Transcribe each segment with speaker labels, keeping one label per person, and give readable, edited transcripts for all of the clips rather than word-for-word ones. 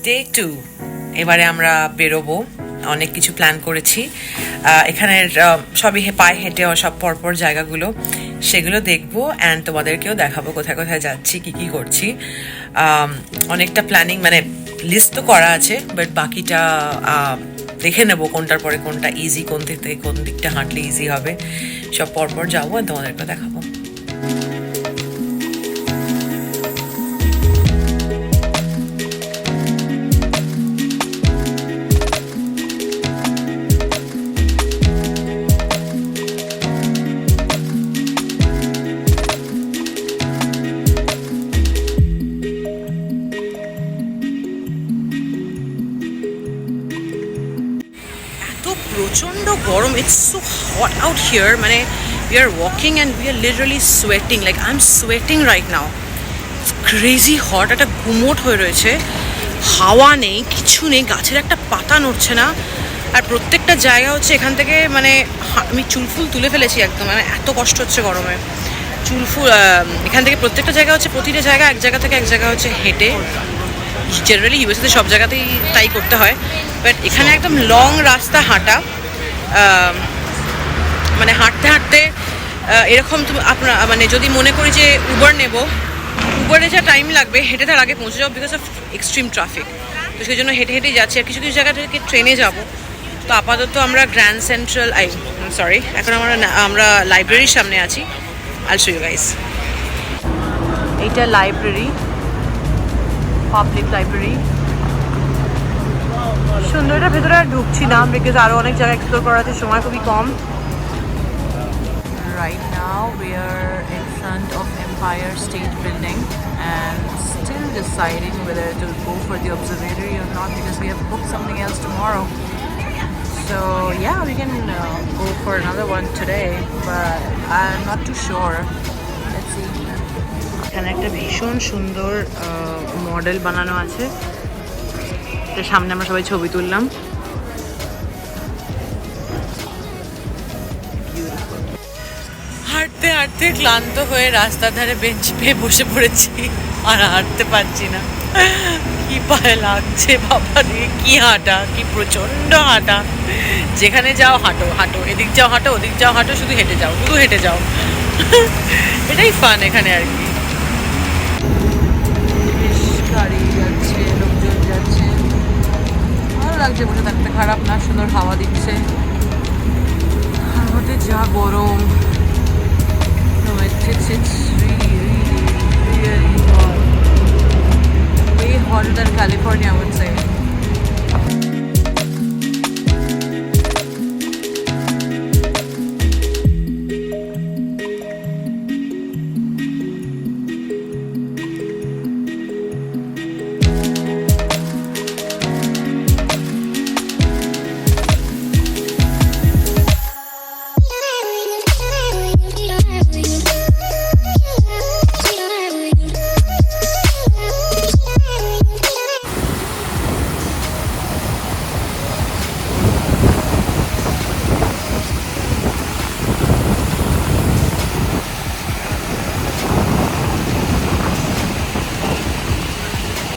Speaker 1: Day 2 এবারে আমরা বেরোবো অনেক কিছু প্ল্যান করেছি এখানের সবই পায়ে হেঁটে সব পরপর জায়গাগুলো সেগুলো দেখবো অ্যান্ড তোমাদেরকেও দেখাবো কোথায় কোথায় যাচ্ছি কি করছি অনেকটা প্ল্যানিং মানে লিস্ট তো করা আছে বাট বাকিটা দেখে নেবো কোনটার পরে কোনটা ইজি কোন দিক থেকে কোন দিকটা হাঁটলে ইজি হবে সব পরপর যাবো আর তোমাদেরকে দেখাবো প্রচন্ড গরম it's so hot out here মানে we are walking and we are literally sweating like I am sweating right now it's crazy hot একটা গুমোট হয়ে রয়েছে হাওয়া নেই কিছু নেই গাছের একটা পাতা নড়ছে না আর প্রত্যেকটা জায়গা হচ্ছে এখান থেকে মানে আমি চুলফুল তুলে ফেলেছি একদম মানে এত কষ্ট হচ্ছে গরমে চুলফুল এখান থেকে প্রত্যেকটা জায়গা হচ্ছে প্রতিটা জায়গা এক জায়গা থেকে এক জায়গা হচ্ছে হেঁটে জেনারেলি ইউএসএতে সব জায়গাতেই তাই করতে হয় বাট এখানে একদম লং রাস্তা হাঁটা মানে হাঁটতে হাঁটতে এরকম তো আপনার মানে যদি মনে করি যে উবার নেব উবারে যা টাইম লাগবে হেঁটে তার আগে পৌঁছে যাবো বিকজ অফ এক্সট্রিম ট্রাফিক তো সেই জন্য হেঁটে হেঁটেই যাচ্ছি আর কিছু কিছু জায়গা থেকে ট্রেনে যাব তো আপাতত আমরা গ্র্যান্ড সেন্ট্রাল সরি এখন আমরা লাইব্রেরির সামনে আছি আল শো ইউ গাইস এইটা লাইব্রেরি পাবলিক লাইব্রেরি সুন্দর এটার ভেতরে আর ঢুকছি না বিকজ আরও অনেক জায়গা এক্সপ্লোর করা আছে সময় খুবই কম right now we are in front of Empire State Building and still deciding whether to go for the observatory or not because we have booked something else tomorrow so yeah we can go for another one today but I'm not too sure let's see এখানে একটা ভীষণ সুন্দর model বানানো আছে এর সামনে আমরা সবাই ছবি তুললাম হাঁটতে হাঁটতে ক্লান্ত হয়ে রাস্তার ধারে বেঞ্চ পেয়ে বসে পড়েছি আর হাঁটতে পারছি না কি পায়ে লাগছে বাবা রে কি হাঁটা কি প্রচন্ড হাঁটা যেখানে যাও হাঁটো হাঁটো এদিক যাও হাঁটো ওদিক যাও হাঁটো শুধু হেঁটে যাও এটাই ফান এখানে আর কি গাড়ি যাচ্ছে লোকজন যাচ্ছে ভালো লাগছে বসে থাকতে খারাপ না সুন্দর হাওয়া দিচ্ছে হাওয়াতে যা গরম way hotter than California I would say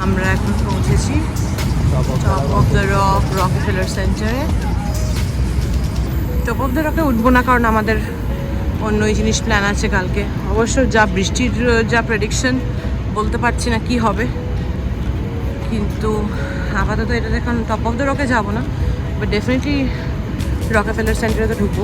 Speaker 1: আমরা এখন পৌঁছেছি top of the rock Rockefeller সেন্টারে টপ অফ দ্য রকে উঠবো না কারণ আমাদের অন্য জিনিস প্ল্যান আছে কালকে অবশ্য যা বৃষ্টির যা প্রেডিকশন বলতে পারছি না কি হবে কিন্তু আপাতত এটা এখন টপ অফ দ্য রকে যাবো না বাট ডেফিনেটলি রকফেলার সেন্টারে তো ঢুকবো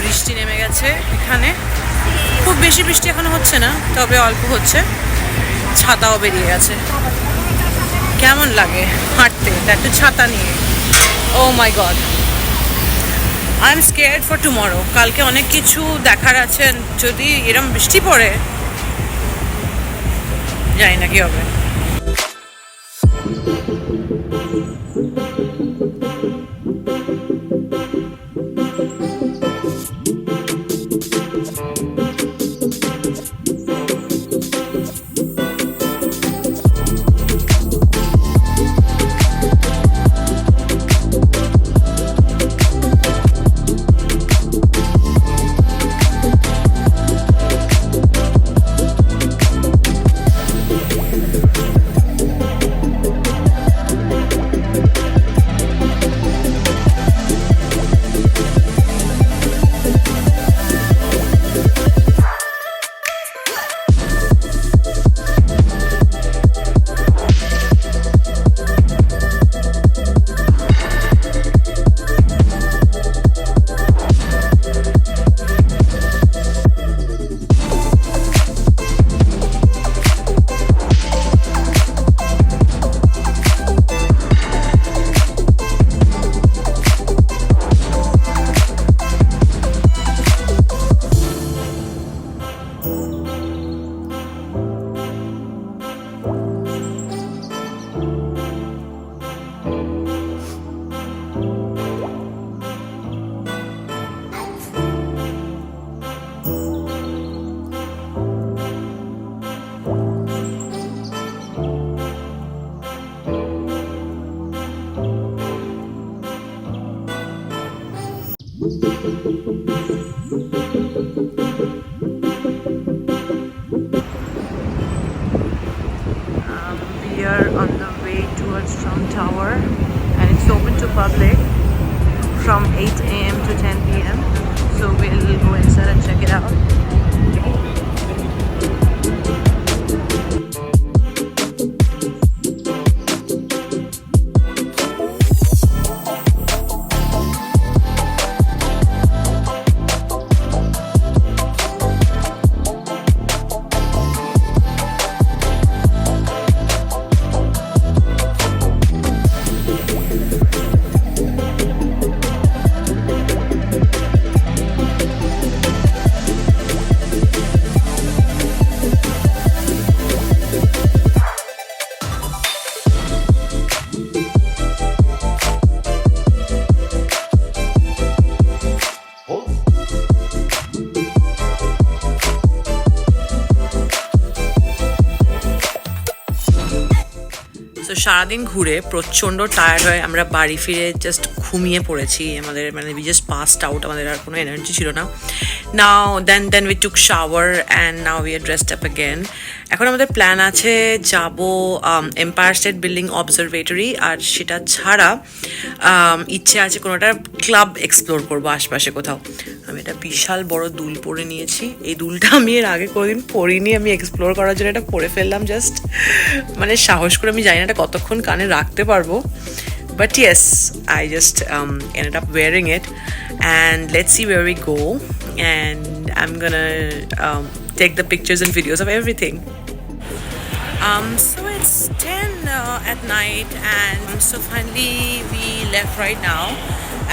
Speaker 1: বৃষ্টি নেমে গেছে এখানে, খুব বেশি বৃষ্টি এখনো হচ্ছে না, তবে অল্প হচ্ছে, ছাতাও বেরিয়ে গেছে। কেমন লাগে হাঁটতে একটু ছাতা নিয়ে? Oh my god, I am scared for tomorrow. কালকে অনেক কিছু দেখার আছে, যদি এরম বৃষ্টি পড়ে জানি না কি হবে। We are on the way towards Trump Tower, and it's open to public from 8 a.m. to 10 p.m. So we'll go inside and check it out. So সারাদিন ঘুরে প্রচণ্ড টায়ার্ড হয়ে আমরা বাড়ি ফিরে জাস্ট ঘুমিয়ে পড়েছি। আমাদের মানে উই জাস্ট পাসড আউট, আমাদের আর কোনো এনার্জি ছিল না। Now then we took shower and now we are dressed up again. এখন আমাদের প্ল্যান আছে যাব এম্পায়ার স্টেট বিল্ডিং অবজারভেটরি, আর সেটা ছাড়া ইচ্ছে আছে কোনোটা ক্লাব এক্সপ্লোর করবো আশপাশে কোথাও। আমি একটা বিশাল বড় দুল পরে নিয়েছি, এই দুলটা আমি এর আগে কোনোদিন পরিনি, আমি এক্সপ্লোর করার জন্য এটা পরে ফেললাম জাস্ট, মানে সাহস করে। আমি জানি না এটা কতক্ষণ কানে রাখতে পারবো, but yes, I just ended up wearing it, and let's see where we go, and I'm gonna take the pictures and videos of everything. So it's 10 at night, and so finally we left right now.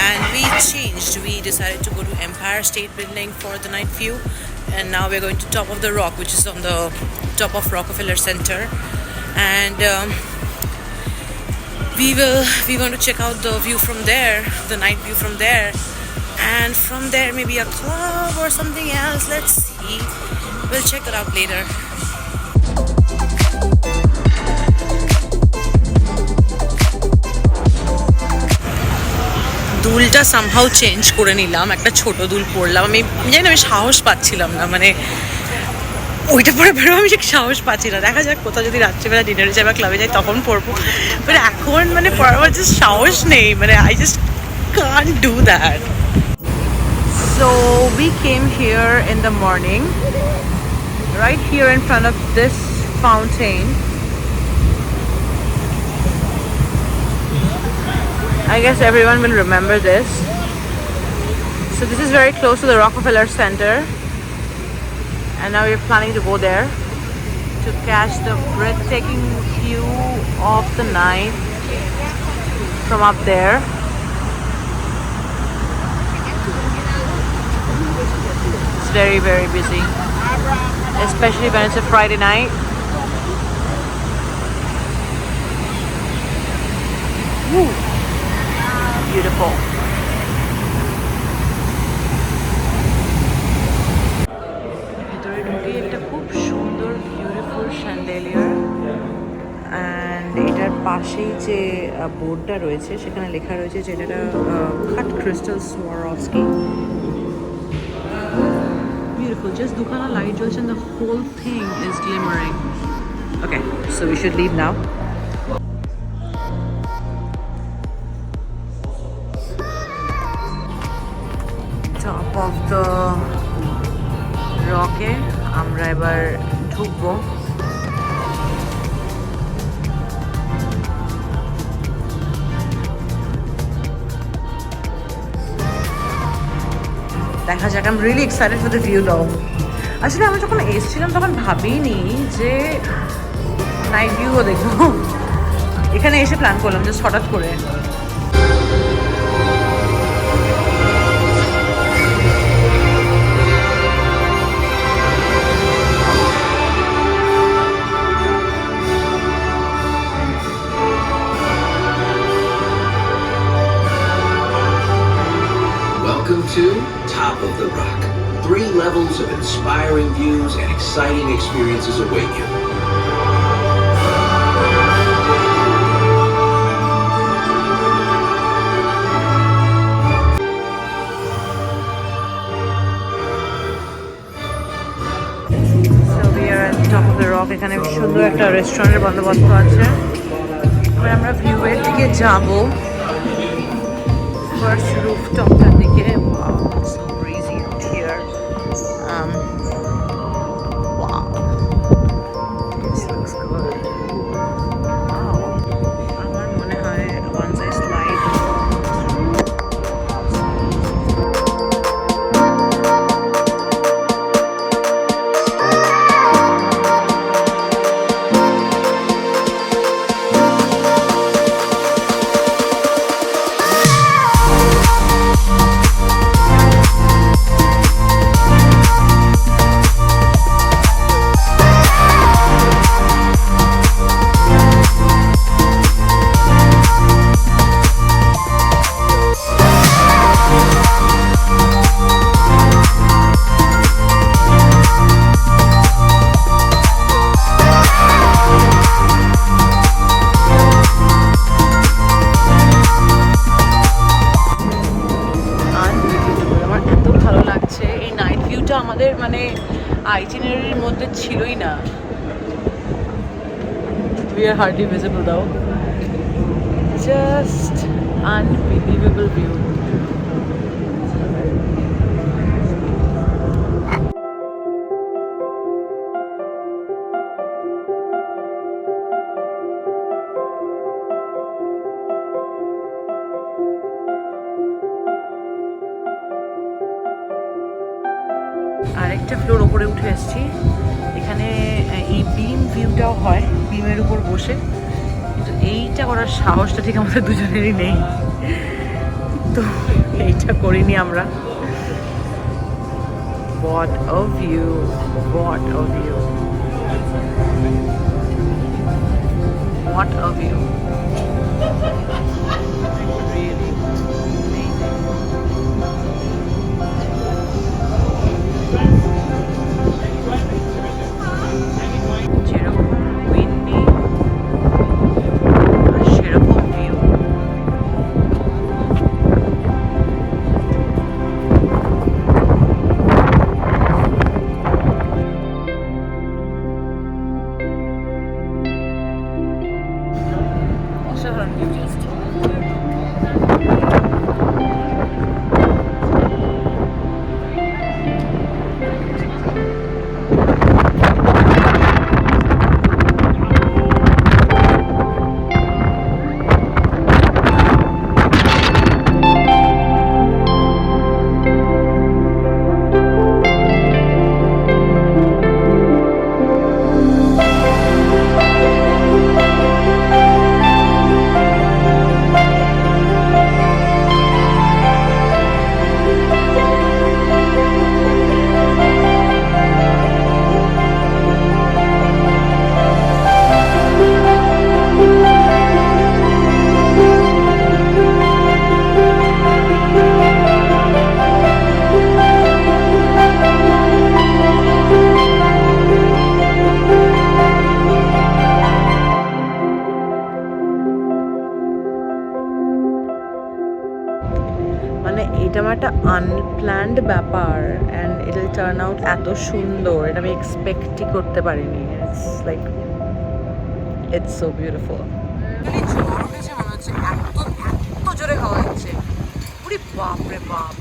Speaker 1: and we changed. We decided to go to Empire State Building for the night view, and now we're going to Top of the Rock, which is on the top of Rockefeller Center, and we want to check out the view from there, the night view from there, and from there maybe a club or something else. Let's see, we'll check that out later. দুলটা somehow change করে নিলাম, একটা ছোট দুল পরলাম। আমি জানি না, আমি সাহস পাচ্ছিলাম না, মানে ওইটা পরে বেরো আমি ঠিক সাহস পাচ্ছি না। দেখা যাক কোথাও যদি রাত্রিবেলা ডিনারে যাই বা ক্লাবে যাই তখন পরবো, বাট এখন মানে পরার জাস্ট সাহস নেই, মানে I just can't do that. So we came here in the morning, right here in front of this fountain. I guess everyone will remember this. So this is very close to the Rockefeller Center, and now we're planning to go there to catch the breathtaking view of the night from up there. It's very, very busy, especially when it's a Friday night. Woo. Beautiful. ভিতরে ঢুকে একটা খুব সুন্দর beautiful শ্যান্ডেলিয়ার, and এটার পাশেই যে বোর্ডটা রয়েছে সেখানে লেখা রয়েছে যে এটা কাট ক্রিস্টাল সোয়ারস্কি। বিউটিফুল, জাস্ট দুখানা লাইট জ্বলছে, and the whole thing is glimmering. Okay, so we should leave now. Top of the rock-এ আমরা এবার ঢুকবো। দেখা যাক, I'm really excited for the view though. আসলে আমরা যখন এসেছিলাম তখন ভাবিনি যে নাইট ভিউও দেখবো, এখানে এসে প্ল্যান করলাম জাস্ট হঠাৎ করে।
Speaker 2: Welcome to Top of the Rock. 3 levels of inspiring views and exciting experiences await you.
Speaker 1: So we are at the top of the rock. এখানে সুন্দর একটা রেস্টুরেন্টের বন্দোবস্ত আছে। এবার আমরা ভিউয়ের দিকে যাবো, ফার্স্ট রুফটপটার দিকে। Wow, it's so breezy out here. Wow, this looks good. Wow, আমার মনে হয় once I slide আমাদের মানে আইটিনারির মধ্যে ছিলই না। We are hardly visible though. Just unbelievable view. আরেকটা ফ্লোর উপরে উঠে এসেছি। এখানে এই বিম ভিউটাও হয়, বিমের উপর বসে, কিন্তু এইটা করার সাহসটা ঠিক আমাদের দুজনেরই নেই। তো এইটা করিনি আমরা। What a view! What a view! What a view! Really amazing. যেরকম windy আর সেরকম view. অসাধারণ view just. মানে এটা আমার একটা আনপ্ল্যান্ড ব্যাপার and it will turn out এত সুন্দর, এটা আমি এক্সপেক্টই করতে পারিনি। It's like it's so beautiful. ঝড় উঠেছে মনে হচ্ছে, এত জোরে হাওয়া হচ্ছে, পুরি বাপ রে বাপ।